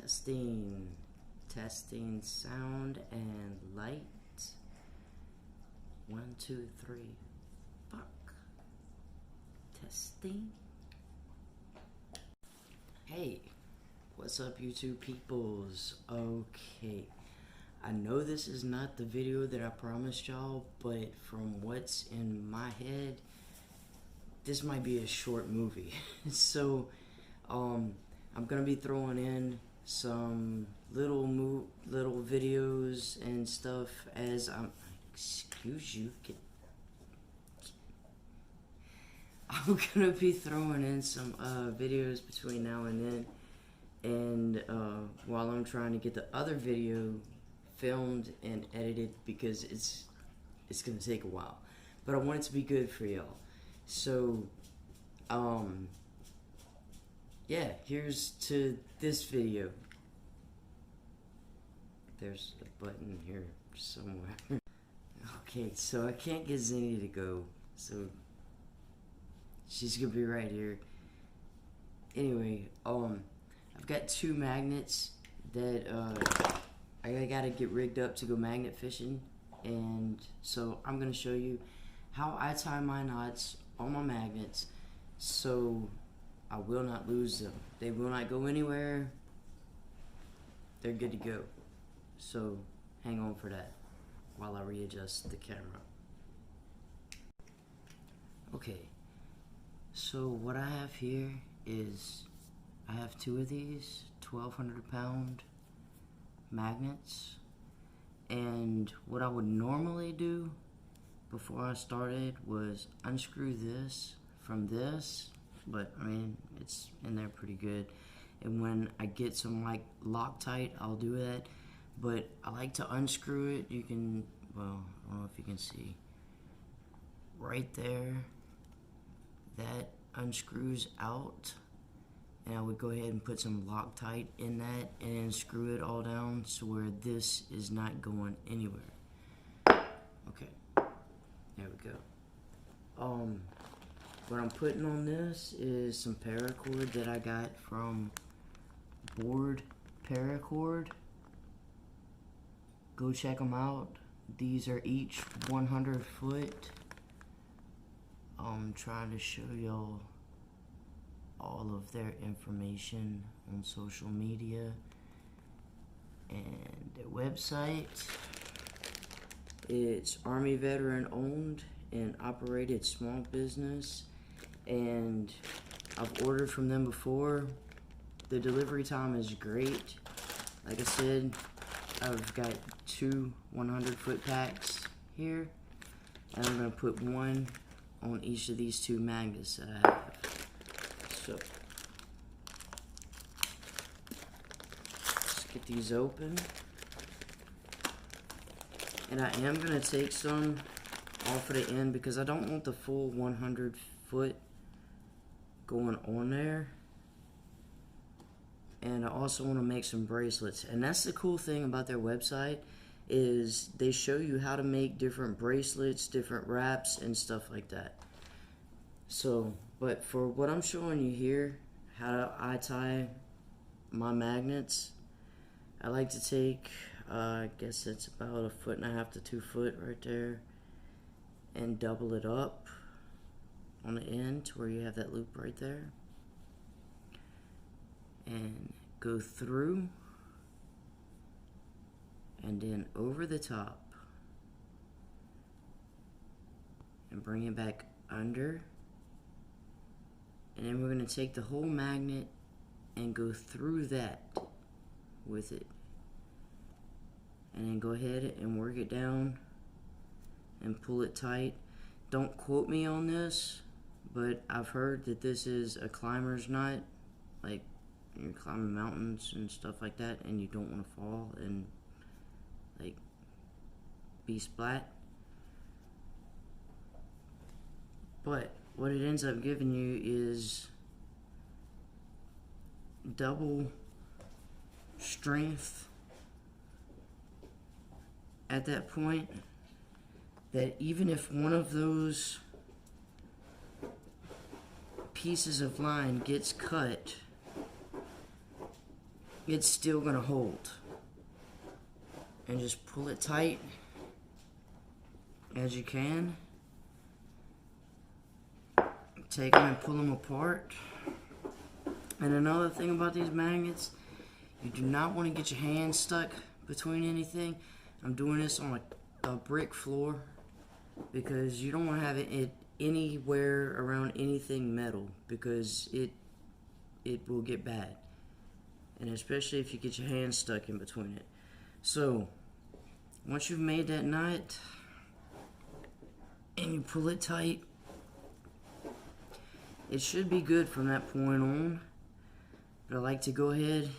Testing sound and light. 1, 2, 3. Fuck. Testing. Hey, what's up, YouTube peoples? Okay, I know this is not the video that I promised y'all, but from what's in my head, this might be a short movie. So, I'm gonna be throwing in some little videos and stuff as excuse you. I'm gonna be throwing in some videos between now and then, and while I'm trying to get the other video filmed and edited, because it's gonna take a while, but I want it to be good for y'all. So yeah, here's to this video. There's a button here somewhere. Okay, so I can't get Zinni to go, so she's gonna be right here. Anyway, I've got 2 magnets that I gotta get rigged up to go magnet fishing, and so I'm gonna show you how I tie my knots on my magnets so I will not lose them. They will not go anywhere. They're good to go. So hang on for that while I readjust the camera. Okay, so what I have here is I have 2 of these 1,200-pound magnets, and what I would normally do before I started was unscrew this from this, but I mean, it's in there pretty good, and when I get some like Loctite, I'll do that, but I like to unscrew it. You can, well, I don't know if you can see right there, that unscrews out, and I would go ahead and put some Loctite in that and then screw it all down so where this is not going anywhere. Okay, there we go. What I'm putting on this is some paracord that I got from Board Paracord. Go check them out. These are each 100 foot. I'm trying to show y'all all of their information on social media and their website. It's Army veteran owned and operated small business, and I've ordered from them before. The delivery time is great. Like I said, I've got 2 100-foot packs here, and I'm going to put one on each of these 2 magnets that I have. So, let's get these open. And I am going to take some off of the end because I don't want the full 100 foot going on there. And I also want to make some bracelets. And that's the cool thing about their website, is they show you how to make different bracelets, different wraps, and stuff like that. So, but for what I'm showing you here, how I tie my magnets, I like to take, I guess it's about 1.5 to 2 foot right there, and double it up on the end to where you have that loop right there, and go through and then over the top and bring it back under, and then we're going to take the whole magnet and go through that with it, and then go ahead and work it down and pull it tight. Don't quote me on this, but I've heard that this is a climber's knot, like you're climbing mountains and stuff like that, and you don't want to fall and like be splat. But what it ends up giving you is double strength at that point, that even if one of those pieces of line gets cut, it's still gonna hold. And just pull it tight as you can. Take them and pull them apart. And another thing about these magnets, you do not want to get your hand stuck between anything. I'm doing this on a brick floor because you don't want to have it anywhere around anything metal, because it will get bad. And especially if you get your hand stuck in between it. So, once you've made that knot and you pull it tight, it should be good from that point on. But I like to go ahead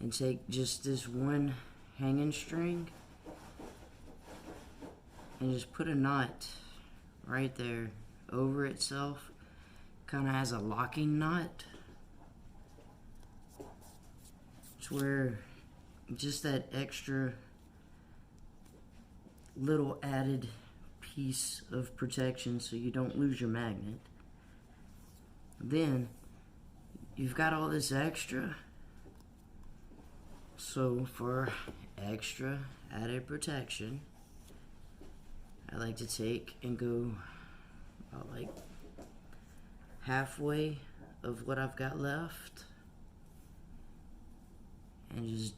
and take just this one hanging string and just put a knot right there over itself, kind of as a locking knot. It's where just that extra little added piece of protection so you don't lose your magnet. Then you've got all this extra, so for extra added protection, I like to take and go about like halfway of what I've got left and just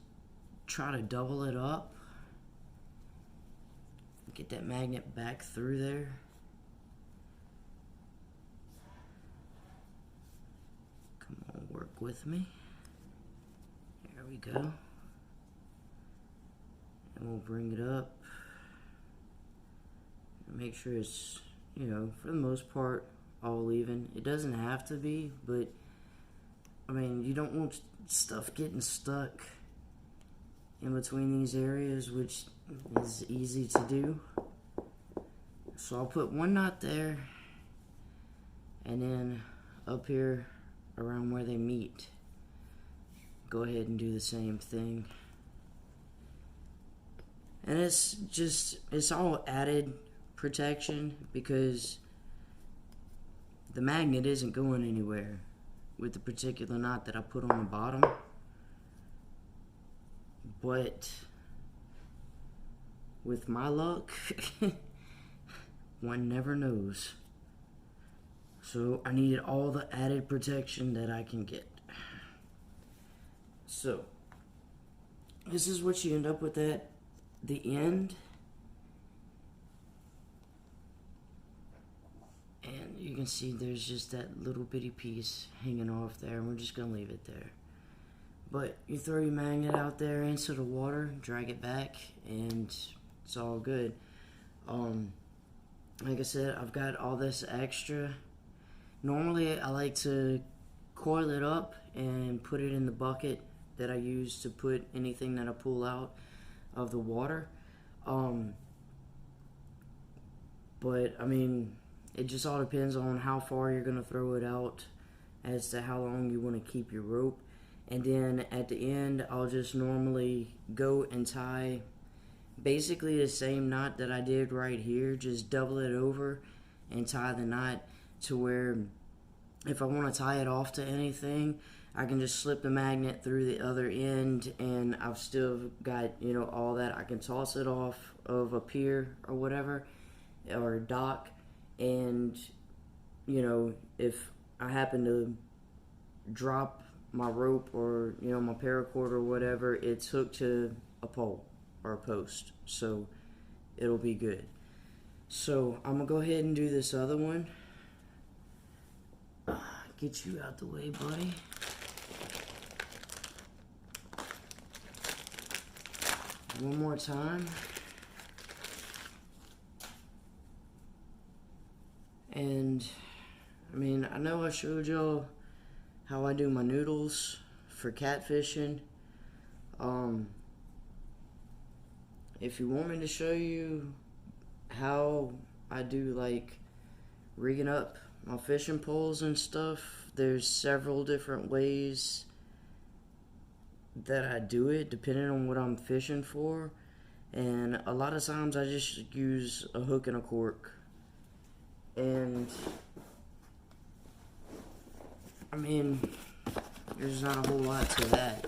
try to double it up, get that magnet back through there. Come on, work with me. There we go. And we'll bring it up. Make sure it's, for the most part, all even. It doesn't have to be, but I mean, you don't want stuff getting stuck in between these areas, which is easy to do. So I'll put one knot there, and then up here around where they meet, go ahead and do the same thing. And it's all added protection because the magnet isn't going anywhere with the particular knot that I put on the bottom. But with my luck, one never knows. So I needed all the added protection that I can get. So this is what you end up with at the end. And you can see there's just that little bitty piece hanging off there, and we're just going to leave it there. But you throw your magnet out there into the water, drag it back, and it's all good. Like I said, I've got all this extra. Normally, I like to coil it up and put it in the bucket that I use to put anything that I pull out of the water. But, I mean, it just all depends on how far you're going to throw it out as to how long you want to keep your rope. And then at the end, I'll just normally go and tie basically the same knot that I did right here. Just double it over and tie the knot to where if I want to tie it off to anything, I can just slip the magnet through the other end, and I've still got, all that. I can toss it off of a pier or whatever, or a dock, and, if I happen to drop my rope or, my paracord or whatever, it's hooked to a pole or a post, so it'll be good. So I'm gonna go ahead and do this other one. Get you out the way, buddy. One more time. And I mean, I know I showed y'all how I do my noodles for catfishing. If you want me to show you how I do like rigging up my fishing poles and stuff, there's several different ways that I do it depending on what I'm fishing for. And a lot of times I just use a hook and a cork. And I mean, there's not a whole lot to that.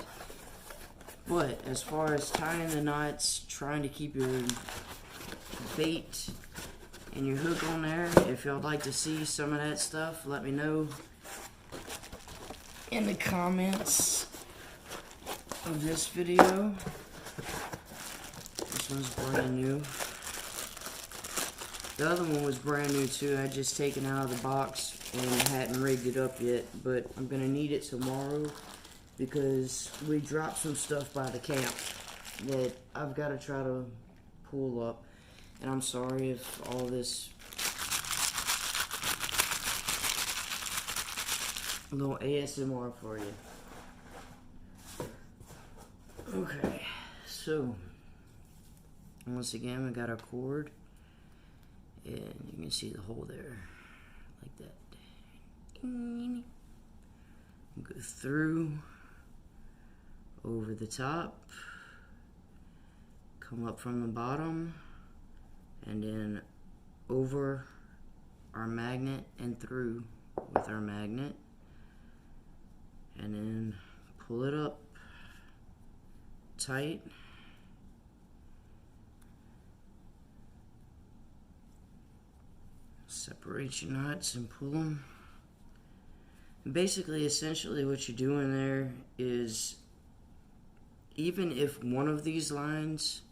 But as far as tying the knots, trying to keep your bait and your hook on there, if y'all like to see some of that stuff, let me know in the comments of this video. This one's brand new. The other one was brand new too. I just taken it out of the box and hadn't rigged it up yet, but I'm gonna need it tomorrow because we dropped some stuff by the camp that I've got to try to pull up. And I'm sorry if all this a little ASMR for you. Okay, so once again we got our cord, and you can see the hole there, like that. Go through, over the top, come up from the bottom, and then over our magnet and through with our magnet, and then pull it up tight. Separate your knots and pull them. Basically, essentially what you're doing there is, even if one of these lines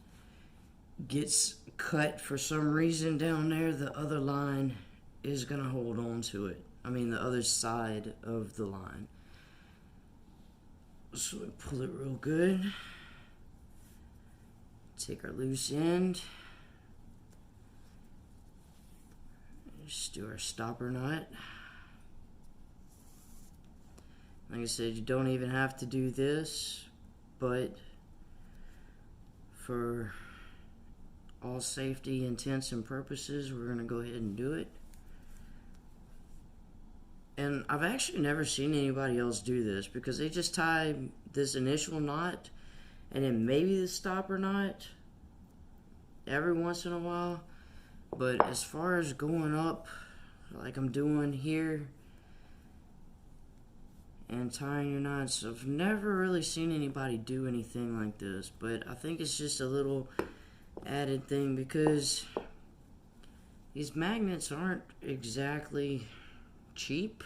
gets cut for some reason down there, the other line is going to hold on to it. I mean, the other side of the line. So we pull it real good. Take our loose end. Just do our stopper knot. Like I said, you don't even have to do this, but for all safety intents and purposes, we're going to go ahead and do it. And I've actually never seen anybody else do this, because they just tie this initial knot and then maybe the stopper knot every once in a while. But as far as going up like I'm doing here and tying your knots, I've never really seen anybody do anything like this. But I think it's just a little added thing, because these magnets aren't exactly cheap.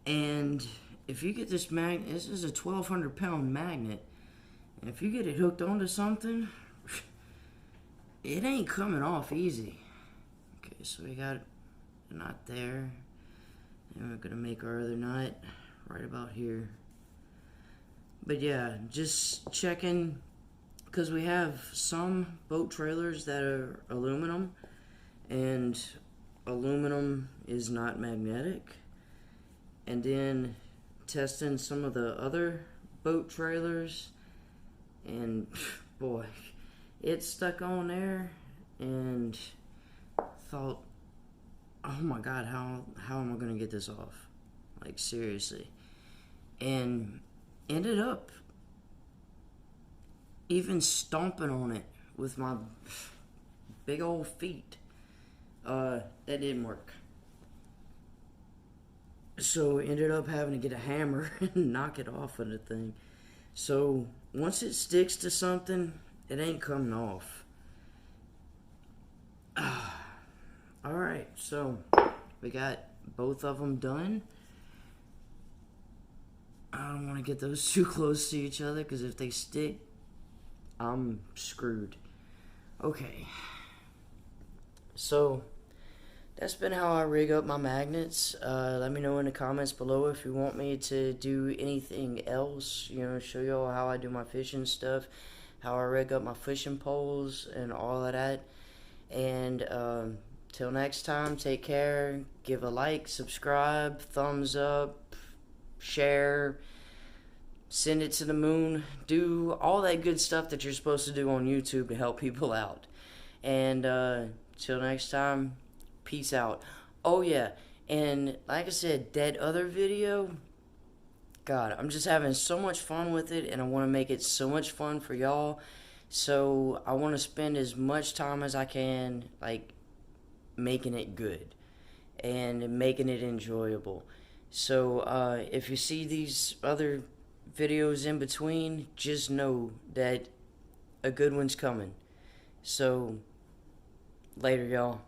And if you get this magnet, this is a 1,200 pound magnet, and if you get it hooked onto something, it ain't coming off easy. Okay, so we got a knot there, and we're gonna make our other knot right about here. But yeah, just checking, because we have some boat trailers that are aluminum, and aluminum is not magnetic. And then testing some of the other boat trailers, and boy, it stuck on there, and thought, oh my god, how am I gonna get this off? Like, seriously. And ended up even stomping on it with my big old feet. That didn't work. So ended up having to get a hammer and knock it off of the thing. So once it sticks to something, it ain't coming off. Alright, so we got both of them done. I don't want to get those too close to each other, because if they stick, I'm screwed. Okay. So that's been how I rig up my magnets. Let me know in the comments below if you want me to do anything else. You know, show y'all how I do my fishing stuff, how I rig up my fishing poles, and all of that. And till next time, take care. Give a like, subscribe, thumbs up, share, send it to the moon. Do all that good stuff that you're supposed to do on YouTube to help people out. And till next time, peace out. Oh yeah, and like I said, that other video, God, I'm just having so much fun with it, and I want to make it so much fun for y'all. So I want to spend as much time as I can, like, making it good and making it enjoyable. So if you see these other videos in between, just know that a good one's coming. So later, y'all.